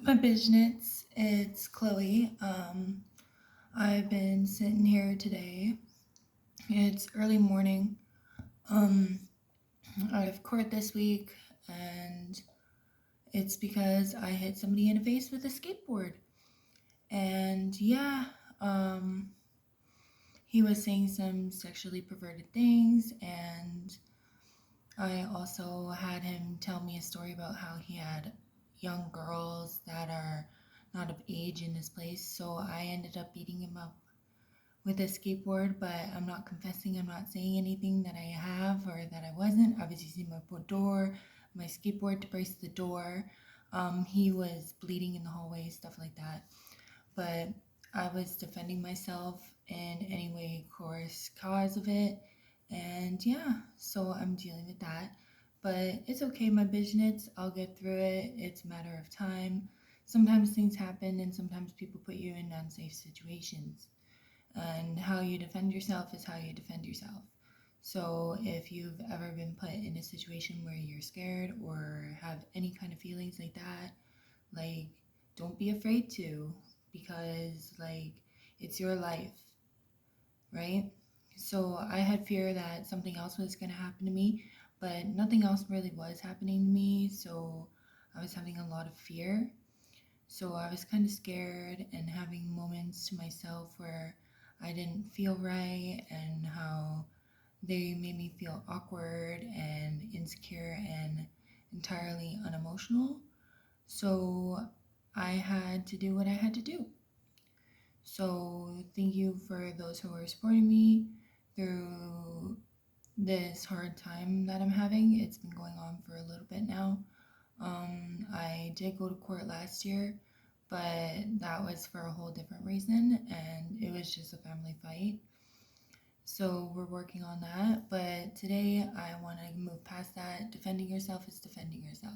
My business, it's Chloe. I've been sitting here today. It's early morning. Um, I have court this week, and it's because I hit somebody in the face with a skateboard. And yeah, um, he was saying some sexually perverted things, and I also had him tell me a story about how he had young girls that are not of age in his place. So I ended up beating him up with a skateboard, but I'm not confessing. I'm not saying anything that I have or that I wasn't. I was using my skateboard to brace the door. He was bleeding in the hallway, stuff like that. But I was defending myself in any way, course, cause of it. And yeah, so I'm dealing with that. But it's okay, my business. I'll get through it. It's a matter of time. Sometimes things happen, and sometimes people put you in unsafe situations. And how you defend yourself is how you defend yourself. So if you've ever been put in a situation where you're scared or have any kind of feelings like that, like, don't be afraid to, because like it's your life, right? So I had fear that something else was going to happen to me, but nothing else really was happening to me. So I was having a lot of fear. So I was kind of scared and having moments to myself where I didn't feel right, and how they made me feel awkward and insecure and entirely unemotional. So I had to do what I had to do. So thank you for those who are supporting me through this hard time that I'm having. It's been going on for a little bit now. I did go to court last year, but that was for a whole different reason, and it was just a family fight. So we're working on that. But today I want to move past that. Defending yourself is defending yourself.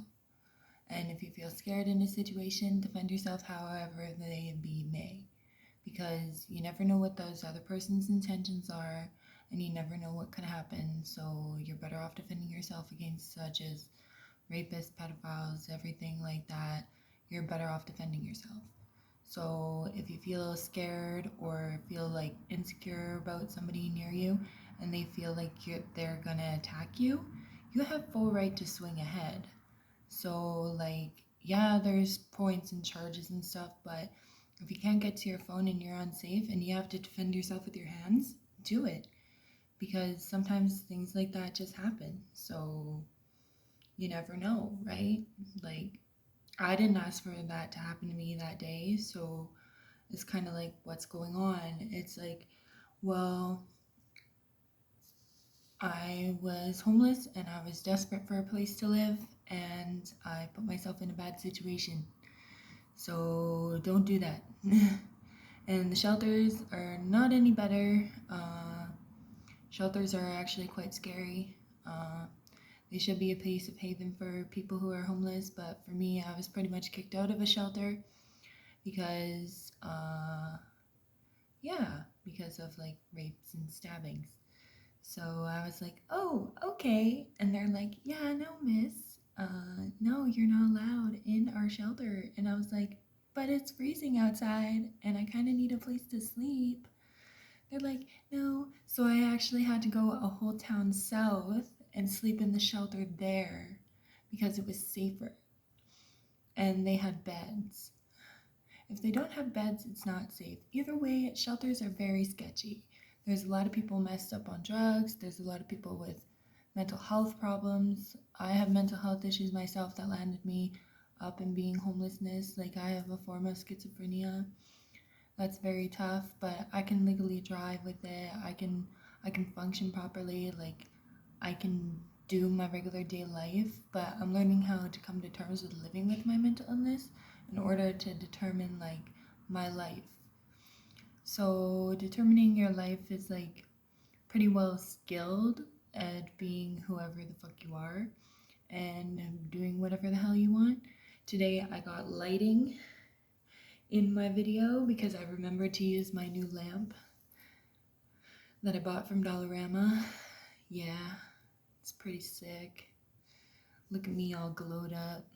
And if you feel scared in a situation, defend yourself however they be may. Because you never know what those other person's intentions are, and you never know what could happen. So you're better off defending yourself against such as rapists, pedophiles, everything like that. You're better off defending yourself. So if you feel scared or feel like insecure about somebody near you and they feel like they're gonna attack you, you have full right to swing ahead. So like, yeah, there's points and charges and stuff, but if you can't get to your phone and you're unsafe and you have to defend yourself with your hands, do it. Because sometimes things like that just happen. So you never know, right? Like, I didn't ask for that to happen to me that day, so it's kind of like, what's going on? It's like, well, I was homeless and I was desperate for a place to live, and I put myself in a bad situation. So don't do that. And the shelters are not any better. Shelters are actually quite scary. They should be a place of haven for people who are homeless, but for me, I was pretty much kicked out of a shelter because, yeah, because of like rapes and stabbings. So I was like, oh, okay. And they're like, yeah, no, miss. No, you're not allowed in our shelter. And I was like, but it's freezing outside and I kind of need a place to sleep. They're like, no. So I actually had to go a whole town south and sleep in the shelter there because it was safer. And they had beds. If they don't have beds, it's not safe. Either way, shelters are very sketchy. There's a lot of people messed up on drugs. There's a lot of people with mental health problems. I have mental health issues myself that landed me up in being homelessness. Like, I have a form of schizophrenia. That's very tough, but I can legally drive with it. I can function properly. Like, I can do my regular day life, but I'm learning how to come to terms with living with my mental illness in order to determine like my life. So determining your life is like pretty well skilled at being whoever the fuck you are and doing whatever the hell you want. Today I got lighting in my video because I remembered to use my new lamp that I bought from Dollarama. Yeah, it's pretty sick. Look at me all glowed up.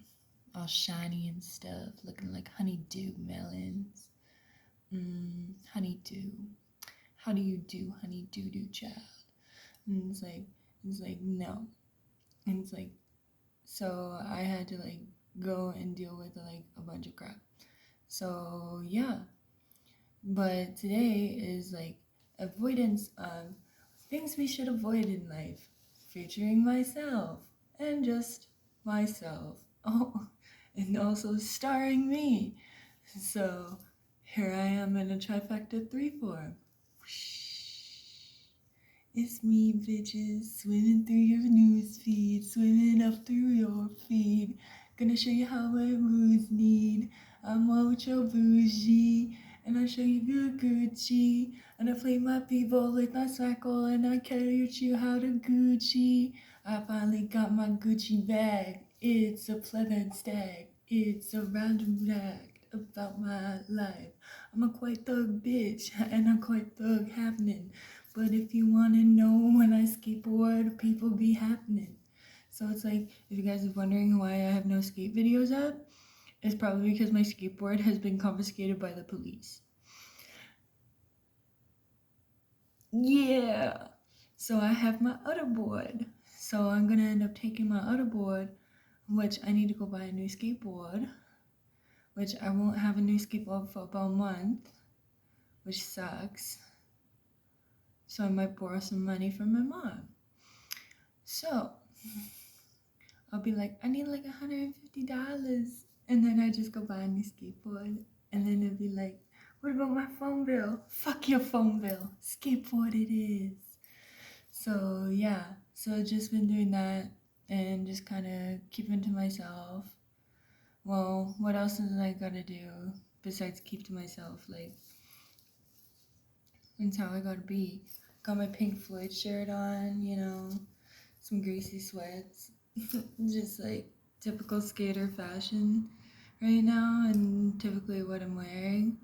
all shiny and stuff, looking like honeydew melons. Honeydew. How do you do, honeydew do child? And it's like no. And it's like, so I had to like go and deal with like a bunch of crap. So yeah, but today is like avoidance of things we should avoid in life, featuring myself and just myself. Oh, and also starring me. So here I am in a trifecta 3 form. It's me, bitches, swimming through your news feed, swimming up through your feed. Gonna show you how my moves need. I'm ultra bougie, and I show you good Gucci. And I play my people with my swackle, and I teach you how to Gucci. I finally got my Gucci bag. It's a pleather stag. It's a random fact about my life. I'm a quite thug bitch, and I'm quite thug happening. But if you want to know when I skateboard, people be happening. So it's like, if you guys are wondering why I have no skate videos up, it's probably because my skateboard has been confiscated by the police. Yeah. So I have my other board. So I'm going to end up taking my other board, which I need to go buy a new skateboard, which I won't have a new skateboard for about a month, which sucks. So I might borrow some money from my mom. So I'll be like, I need like $150. And then I just go buy a new skateboard. And then it'll be like, what about my phone bill? Fuck your phone bill. Skateboard it is. So yeah, so I've just been doing that and just kind of keeping to myself. Well, what else is I gotta do besides keep to myself? Like, that's how I gotta be. Got my Pink Floyd shirt on, you know, some greasy sweats. Just like typical skater fashion right now, and typically what I'm wearing.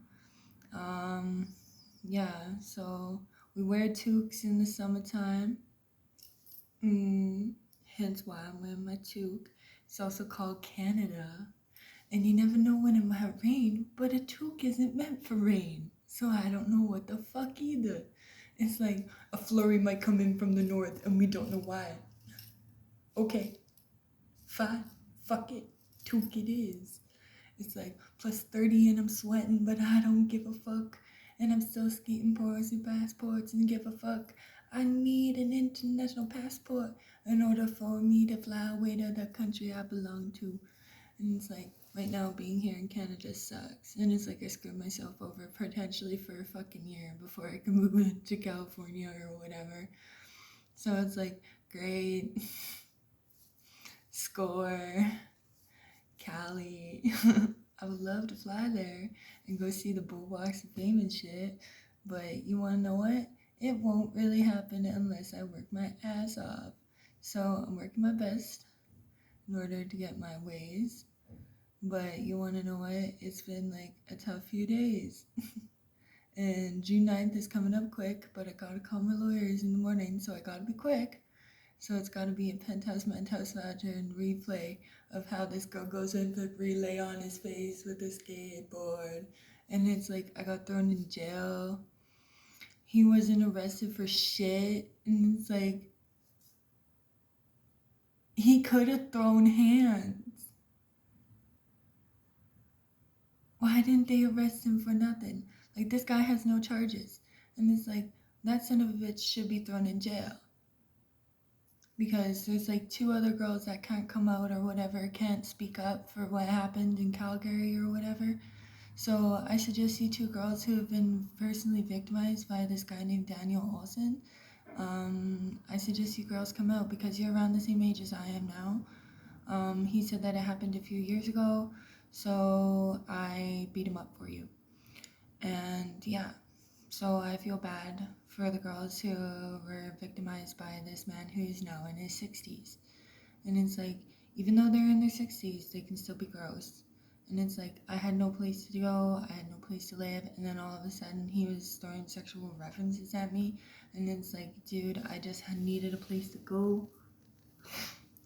Yeah, so we wear toques in the summertime. Hence why I'm wearing my toque. It's also called Canada. And you never know when it might rain, but a toque isn't meant for rain. So I don't know what the fuck either. It's like a flurry might come in from the north and we don't know why. Okay, fine, fuck it, toque it is. It's like plus 30 and I'm sweating, but I don't give a fuck. And I'm still skating pros and passports and give a fuck. I need an international passport in order for me to fly away to the country I belong to. And it's like, right now being here in Canada sucks. And it's like I screwed myself over potentially for a fucking year before I can move to California or whatever. So it's like, great. Score. Cali. I would love to fly there and go see the Boardwalks of Fame and shit, but you wanna know what? It won't really happen unless I work my ass off. So I'm working my best in order to get my ways, but you wanna know what? It's been like a tough few days. And June 9th is coming up quick, but I gotta call my lawyers in the morning, so I gotta be quick. So it's got to be a penthouse, penthouse, and replay of how this girl goes in the relay on his face with a skateboard. And it's like, I got thrown in jail. He wasn't arrested for shit. And it's like, he could have thrown hands. Why didn't they arrest him for nothing? Like, this guy has no charges. And it's like, that son of a bitch should be thrown in jail. Because there's like 2 other girls that can't come out or whatever, can't speak up for what happened in Calgary or whatever. So I suggest you 2 girls who have been personally victimized by this guy named Daniel Olson. I suggest you girls come out because you're around the same age as I am now. He said that it happened a few years ago, so I beat him up for you. And yeah, so I feel bad for the girls who were victimized by this man who's now in his 60s. And it's like, even though they're in their 60s, they can still be gross. And it's like, I had no place to go, I had no place to live, and then all of a sudden he was throwing sexual references at me. And it's like, dude, I just needed a place to go.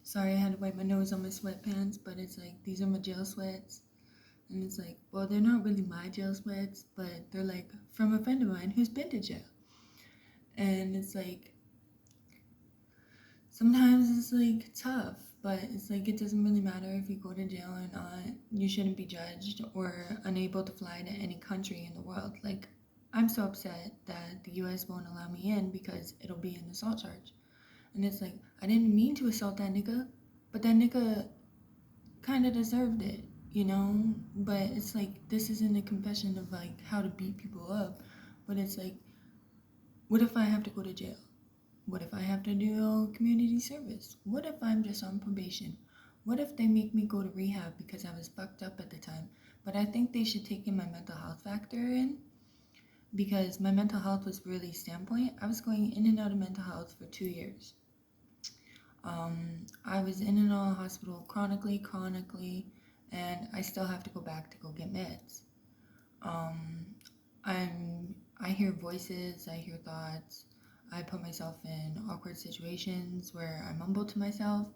Sorry, I had to wipe my nose on my sweatpants, but it's like, these are my jail sweats. And it's like, well, they're not really my jail sweats, but they're like from a friend of mine who's been to jail. And it's like, sometimes it's like tough, but it's like, it doesn't really matter if you go to jail or not. You shouldn't be judged or unable to fly to any country in the world. Like, I'm so upset that the US won't allow me in because it'll be an assault charge. And it's like, I didn't mean to assault that nigga, but that nigga kind of deserved it, you know? But it's like, this isn't a confession of like how to beat people up, but it's like, what if I have to go to jail? What if I have to do community service? What if I'm just on probation? What if they make me go to rehab because I was fucked up at the time? But I think they should take in my mental health factor in, because my mental health was really standpoint. I was going in and out of mental health for 2 years. I was in and out of hospital chronically, and I still have to go back to go get meds. I hear voices, I hear thoughts. I put myself in awkward situations where I mumble to myself,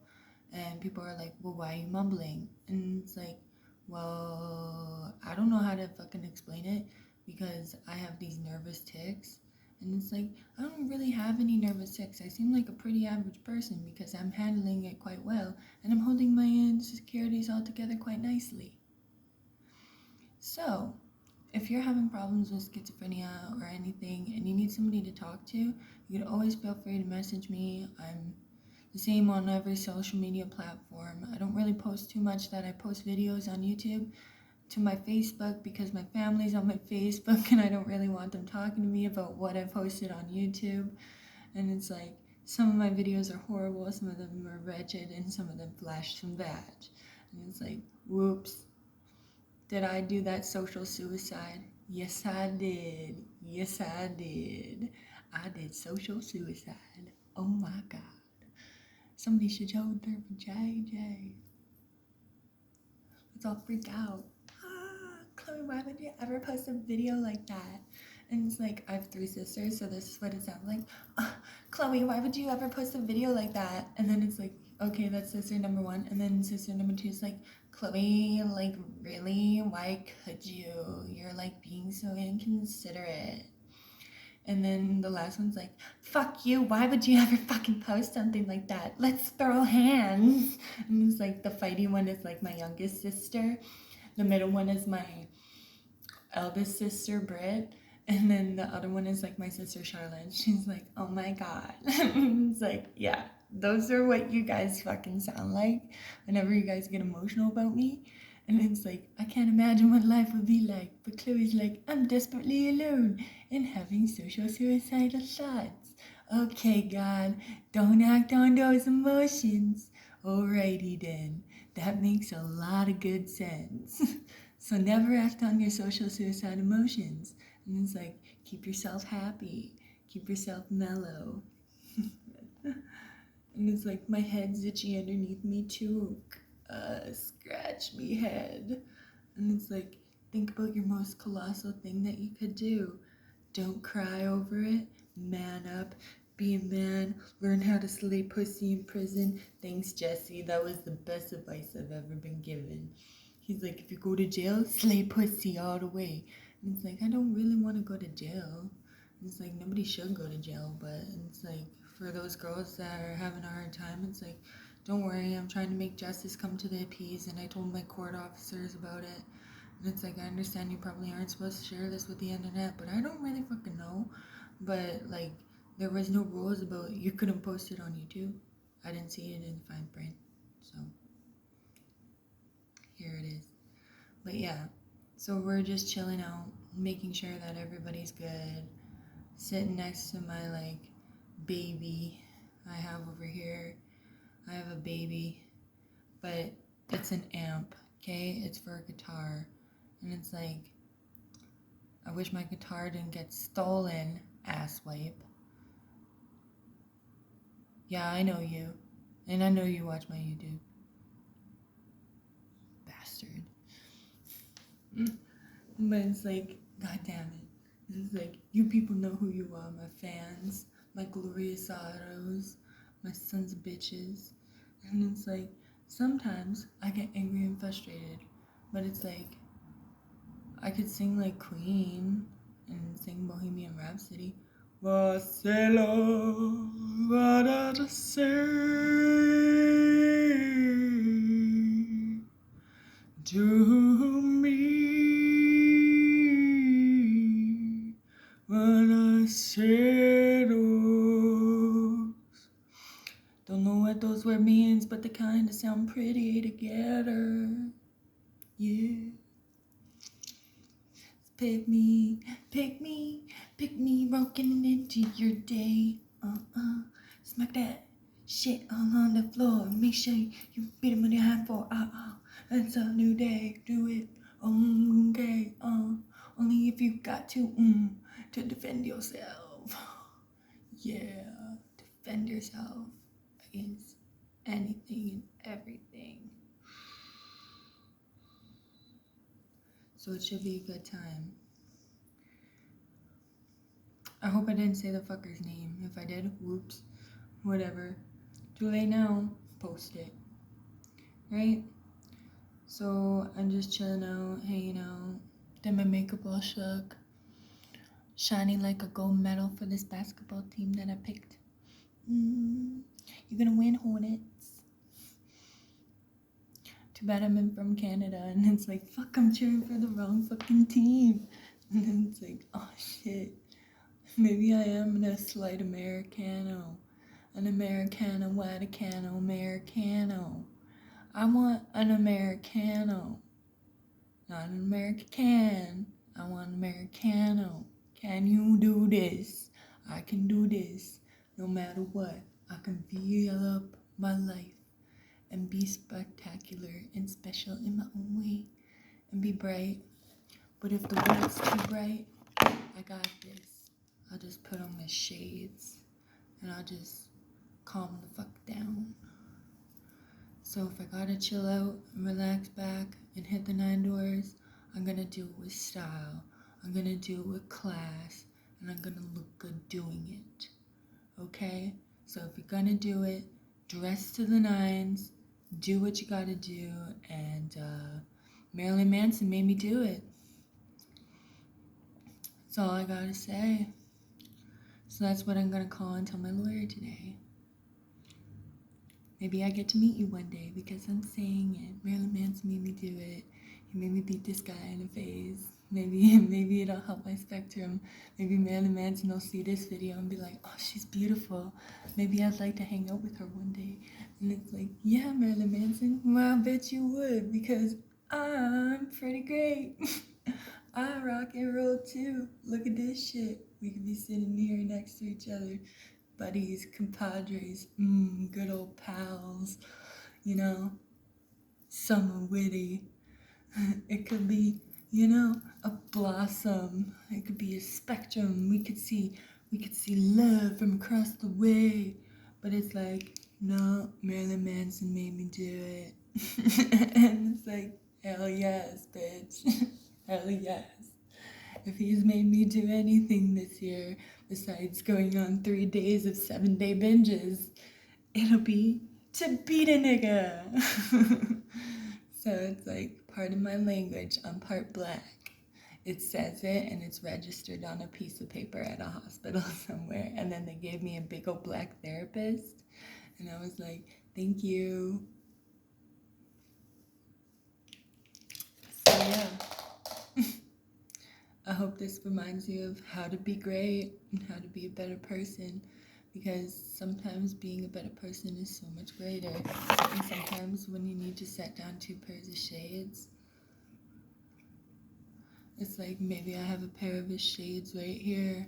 and people are like, well, why are you mumbling? And it's like, well, I don't know how to fucking explain it, because I have these nervous tics. And it's like, I don't really have any nervous tics. I seem like a pretty average person because I'm handling it quite well, and I'm holding my insecurities all together quite nicely. So, if you're having problems with schizophrenia or anything and you need somebody to talk to, you can always feel free to message me. I'm the same on every social media platform. I don't really post too much. That I post videos on YouTube to my Facebook because my family's on my Facebook and I don't really want them talking to me about what I posted on YouTube. And it's like, some of my videos are horrible, some of them are wretched, and some of them flash some vag. And it's like, whoops. Did I do that social suicide? Yes, I did. Yes, I did. I did social suicide. Oh my God. Somebody should show their JJ. Let's all freak out. Chloe, why would you ever post a video like that? And it's like, I have 3 sisters, so this is what it sounds like. Chloe, why would you ever post a video like that? And then it's like, okay, that's sister number 1. And then sister number 2 is like, Chloe, like, really? Why could you? You're like being so inconsiderate. And then the last one's like, fuck you, why would you ever fucking post something like that? Let's throw hands. And it's like, the fighty one is like my youngest sister. The middle one is my eldest sister, Britt. And then the other one is like my sister, Charlotte. She's like, oh my God. It's like, yeah, those are what you guys fucking sound like whenever you guys get emotional about me. And it's like, I can't imagine what life would be like. But Chloe's like, I'm desperately alone and having social suicidal thoughts. Okay, God, don't act on those emotions. Alrighty then. That makes a lot of good sense. So never act on your social suicide emotions. And it's like, keep yourself happy. Keep yourself mellow. And it's like, my head's itchy underneath me too. Scratch me head. And it's like, think about your most colossal thing that you could do. Don't cry over it. Man up. Be a man. Learn how to slay pussy in prison. Thanks, Jesse. That was the best advice I've ever been given. He's like, if you go to jail, slay pussy all the way. And it's like, I don't really want to go to jail. And it's like, nobody should go to jail, but it's like, for those girls that are having a hard time, it's like, don't worry, I'm trying to make justice come to the appease, and I told my court officers about it. And it's like, I understand you probably aren't supposed to share this with the internet, but I don't really fucking know. But like, there was no rules about you couldn't post it on YouTube. I didn't see it in the fine print, so here it is. But yeah, so we're just chilling out, making sure that everybody's good, sitting next to my like baby I have over here. I have a baby, but it's an amp, okay? It's for a guitar. And it's like, I wish my guitar didn't get stolen, asswipe. Yeah, I know you. And I know you watch my YouTube. Bastard. But it's like, god damn it. It's like, you people know who you are, my fans, my glorious autos, my sons of bitches. And it's like, sometimes I get angry and frustrated, but it's like, I could sing like Queen and sing Bohemian Rhapsody. Vacilo, what to say to me when I said oh. Don't know what those words means, but they kinda sound pretty together. Yeah. Pick me, pick me, pick me, rocking into your day. Smack that shit all on the floor. Make sure you beat it with your hand for it's a new day. Do it, okay. Only if you got to defend yourself. Yeah, defend yourself against anything and everything. So it should be a good time. I hope I didn't say the fucker's name. If I did, whoops. Whatever. Too late now. Post it. Right? So I'm just chilling out, hanging out. Did my makeup all shook. Shining like a gold medal for this basketball team that I picked. You're gonna win, Hornets. Too bad I'm from Canada, and it's like, fuck, I'm cheering for the wrong fucking team. And then it's like, oh shit. Maybe I am a slight Americano. An Americano, Vaticano, Americano. I want an Americano. Not an American. I want an Americano. Can you do this? I can do this. No matter what, I can feel up my life and be spectacular and special in my own way and be bright. But if the world's too bright, I got this. I'll just put on my shades and I'll just calm the fuck down. So if I gotta chill out and relax back and hit the 9 doors, I'm gonna do it with style. I'm gonna do it with class, and I'm gonna look good doing it. Okay? So if you're gonna do it, dress to the nines, do what you gotta do, and Marilyn Manson made me do it. That's all I gotta say. So that's what I'm gonna call and tell my lawyer today. Maybe I get to meet you one day because I'm saying it. Marilyn Manson made me do it. He made me beat this guy in the face. Maybe it'll help my spectrum. Maybe Marilyn Manson will see this video and be like, oh, she's beautiful. Maybe I'd like to hang out with her one day. And it's like, yeah, Marilyn Manson, well, I bet you would because I'm pretty great. I rock and roll too. Look at this shit. We could be sitting here next to each other. Buddies, compadres, good old pals, you know, some are witty. It could be, a blossom. It could be a spectrum. We could see love from across the way. But it's like, no, Marilyn Manson made me do it. And it's like, hell yes, bitch. Hell yes. If he's made me do anything this year besides going on 3 days of 7-day binges, it'll be to beat a nigga. So it's like, pardon my language, I'm part black. It says it and it's registered on a piece of paper at a hospital somewhere. And then they gave me a big old black therapist. And I was like, thank you. So yeah. I hope this reminds you of how to be great and how to be a better person, because sometimes being a better person is so much greater. And sometimes when you need to set down 2 pairs of shades, it's like, maybe I have a pair of his shades right here.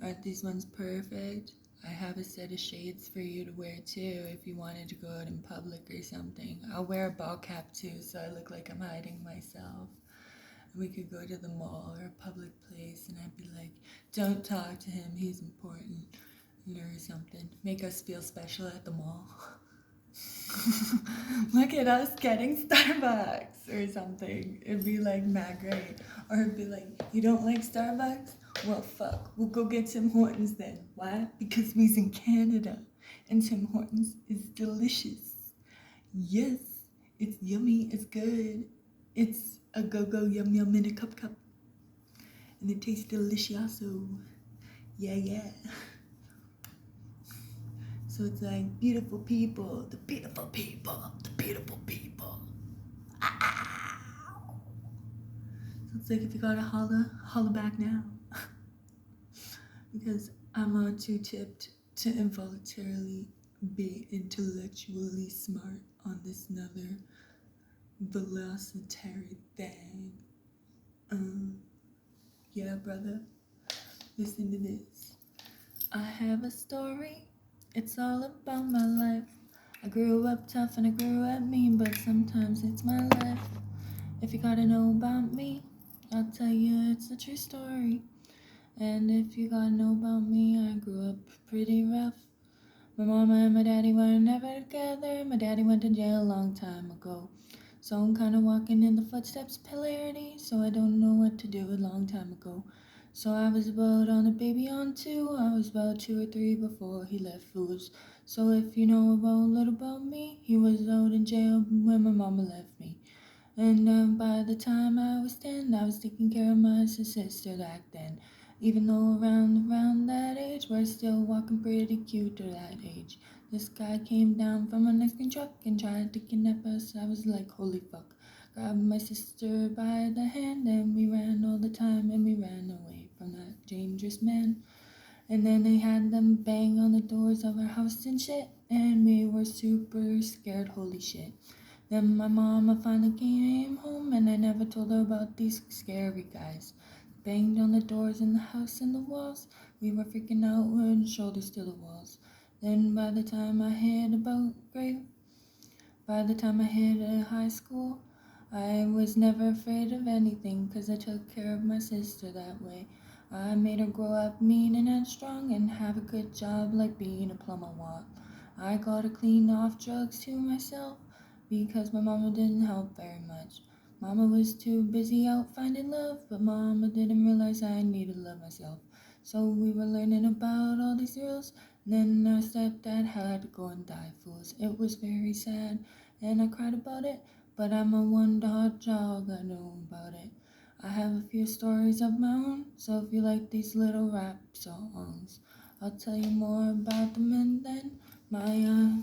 Aren't these ones perfect? I have a set of shades for you to wear too if you wanted to go out in public or something. I'll wear a ball cap too so I look like I'm hiding myself. We could go to the mall or a public place and I'd be like, don't talk to him, he's important, or something. Make us feel special at the mall. Look at us getting Starbucks or something. It'd be like mad great. Or it'd be like, you don't like Starbucks? Well, fuck, we'll go get Tim Hortons then. Why? Because we's in Canada and Tim Hortons is delicious. Yes, it's yummy, it's good. It's a go-go yum yum in a cup. And it tastes delicioso. Yeah. So it's like beautiful people, the beautiful people, the beautiful people. So it's like if you gotta holla back now. Because I'm too tipped to involuntarily be intellectually smart on this another velocitary thing. Yeah, brother, listen to this. I have a story, it's all about my life. I grew up tough and I grew up mean, but sometimes it's my life. If you gotta know about me, I'll tell you it's a true story. And if you gotta know about me, I grew up pretty rough. My mama and my daddy were never together. My daddy went to jail a long time ago. So I'm kinda walking in the footsteps of polarity, so I don't know what to do a long time ago. So I was about on a baby on 2. I was about 2 or 3 before he left fools. So if you know about a little about me, he was out in jail when my mama left me. And by the time I was 10, I was taking care of my sister back then. Even though around that age, we're still walking pretty cute to that age. This guy came down from a Mexican truck and tried to kidnap us. I was like, holy fuck. Grabbed my sister by the hand and we ran all the time and we ran away from that dangerous man. And then they had them bang on the doors of our house and shit, and we were super scared, holy shit. Then my mama finally came home and I never told her about these scary guys. Banged on the doors in the house and the walls. We were freaking out with shoulders to the walls. Then by the time I hit high school, I was never afraid of anything 'cause I took care of my sister that way. I made her grow up mean and headstrong and have a good job like being a plumber want. I got her clean off drugs to myself because my mama didn't help very much. Mama was too busy out finding love, but mama didn't realize I needed love myself. So we were learning about all these rules. Then our stepdad had to go and die fools. It was very sad and I cried about it, but I'm a one-dog dog, I know about it. I have a few stories of my own, so if you like these little rap songs, I'll tell you more about them. And then my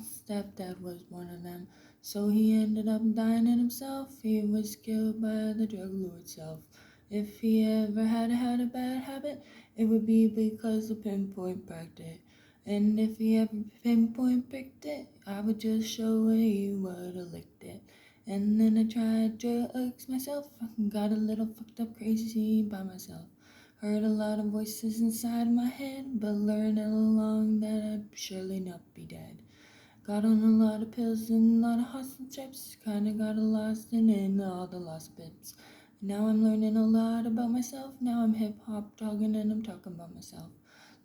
stepdad was one of them, so he ended up dying in himself. He was killed by the drug lord self. If he ever had a bad habit, it would be because the pinpoint pricked it. And if he ever pinpoint picked it, I would just show he would have licked it. And then I tried drugs myself, got a little fucked up crazy by myself. Heard a lot of voices inside my head, but learned along that I'd surely not be dead. Got on a lot of pills and a lot of hustle trips, kinda got lost in all the lost bits. Now I'm learning a lot about myself, now I'm hip hop talking and I'm talking about myself.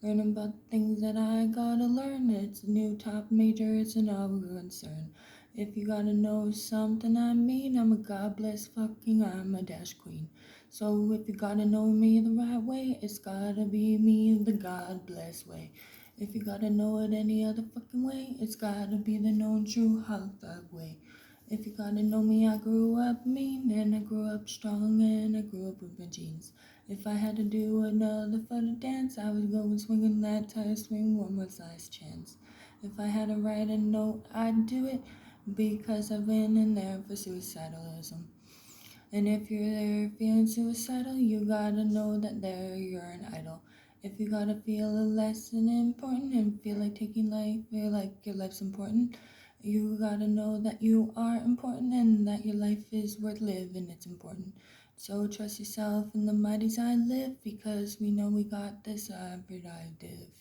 Learning about things that I gotta learn, it's a new top major, it's an all concern. If you gotta know something I mean, I'm a god bless fucking, I'm a dash queen. So if you gotta know me the right way, it's gotta be me the god bless way. If you gotta know it any other fucking way, it's gotta be the known true hot dog way. If you gotta know me, I grew up mean, and I grew up strong, and I grew up with my jeans. If I had to do another photo dance, I would go and swing in that tire swing one more last chance. If I had to write a note, I'd do it, because I've been in there for suicidalism. And if you're there feeling suicidal, you gotta know that there you're an idol. If you gotta feel a lesson important and feel like taking life, feel like your life's important, you gotta know that you are important and that your life is worth living, it's important. So trust yourself in the mighty I live, because we know we got this prerogative.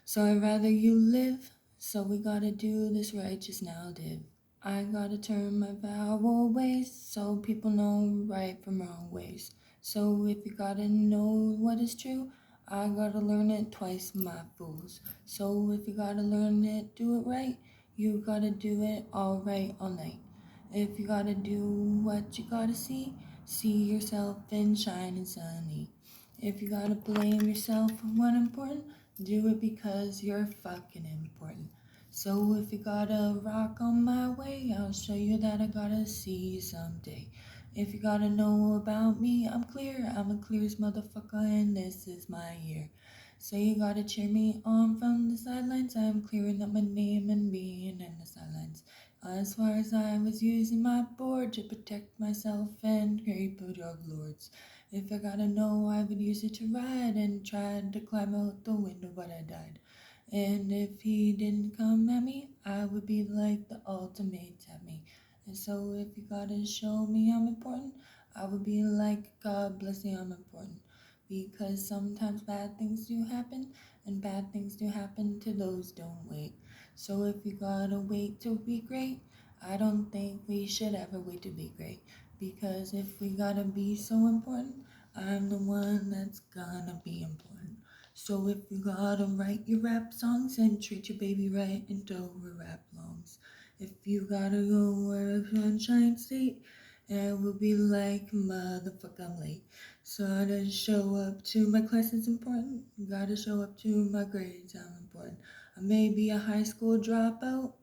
So I'd rather you live, so we gotta do this righteous now, div. I gotta turn my vowel ways so people know right from wrong ways. So if you gotta know what is true, I gotta learn it twice, my fools. So if you gotta learn it, do it right, you gotta do it all right all night. If you gotta do what you gotta see yourself in shine and sunny. If you gotta blame yourself for what important, do it because you're fucking important. So if you got a rock on my way, I'll show you that I gotta see you someday. If you gotta know about me, I'm clear. I'm a clearest motherfucker, and this is my year. So you gotta cheer me on from the sidelines. I'm clearing up my name and being in the sidelines. As far as I was using my board to protect myself and creep drug lords. If I gotta know, I would use it to ride and tried to climb out the window, but I died. And if he didn't come at me, I would be like the ultimate at me. And so if you gotta show me I'm important, I would be like, God bless you, I'm important. Because sometimes bad things do happen, and bad things do happen to those don't wait. So if you gotta wait to be great, I don't think we should ever wait to be great. Because if we gotta be so important, I'm the one that's gonna be important. So if you gotta write your rap songs and treat your baby right and over rap longs. If you gotta go where sunshine state, it will be like motherfucker I'm late. So to show up to my class is important. Gotta show up to my grades, I'm important. I may be a high school dropout,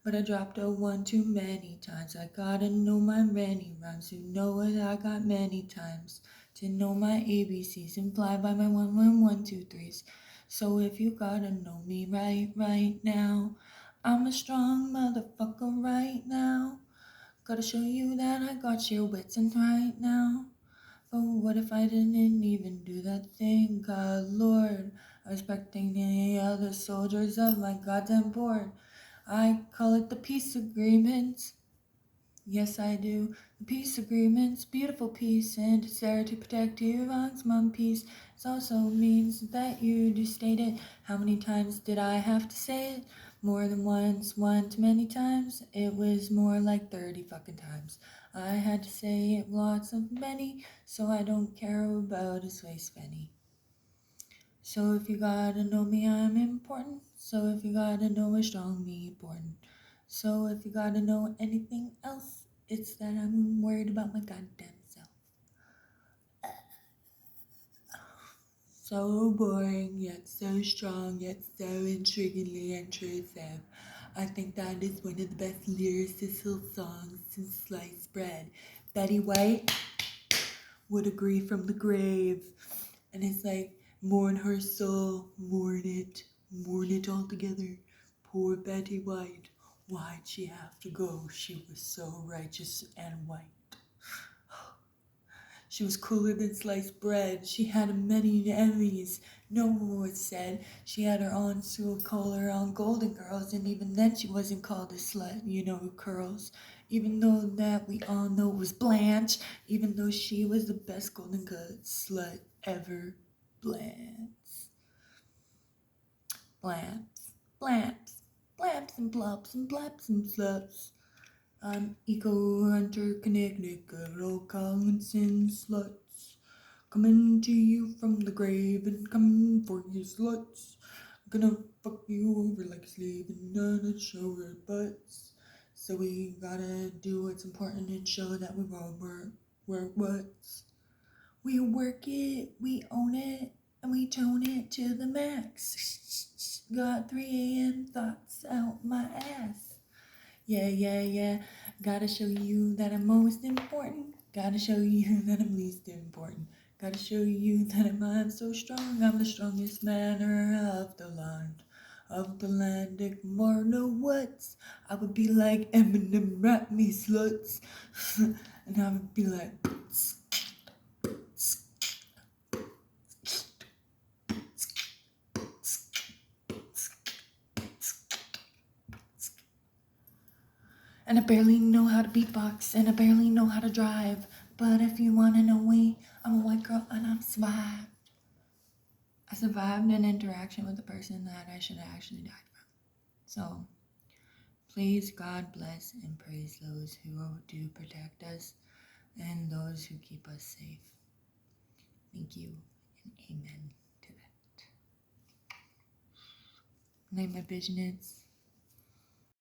but I dropped a one too many times. I gotta know my many rhymes to know it I got many times. To know my ABCs and fly by my 1 1 1 2 3s. So if you gotta know me right now, I'm a strong motherfucker right now. Gotta show you that I got your wits and right now. But what if I didn't even do that thing? God Lord, I was expecting any other soldiers of my goddamn board. I call it the peace agreement. Yes, I do. The peace agreement's beautiful peace, and it's there to protect you amongst my peace. It also means that you do state it. How many times did I have to say it? More than once, one too many times. It was more like 30 fucking times. I had to say it lots of many, so I don't care about his waste penny. So if you gotta know me, I'm important. So if you gotta know a strong me, important. So if you gotta know anything else, it's that I'm worried about my goddamn self. So boring, yet so strong, yet so intriguingly intrusive. I think that is one of the best lyrical songs since sliced bread. Betty White would agree from the grave. And it's like, mourn her soul, mourn it all together. Poor Betty White, why'd she have to go? She was so righteous and white. She was cooler than sliced bread. She had many enemies. No one was said. She had her own school color on Golden Girls, and even then she wasn't called a slut, curls. Even though that we all know it was Blanche, even though she was the best Golden Girl slut ever. Blanche. Blamps. Blamps. Blamps and blops and blaps and sluts. I'm eco-hunter, connected, girl, common sin sluts. Coming to you from the grave and coming for you sluts. Gonna fuck you over like a slave and gonna show her butts. So we gotta do what's important and show that we're what's. We work it, we own it, and we tone it to the max. Got 3 a.m. thoughts out my ass. Yeah. Gotta show you that I'm most important. Gotta show you that I'm least important. Gotta show you that I'm so strong. I'm the strongest manner of the land. Of the land, ignore no what's. I would be like Eminem, rap me sluts. And I would be like, and I barely know how to beatbox, and I barely know how to drive. But if you wanna know me, I'm a white girl and I'm survived. I survived an interaction with a person that I should have actually died from. So, please, God bless and praise those who do protect us and those who keep us safe. Thank you and amen to that. Name my business.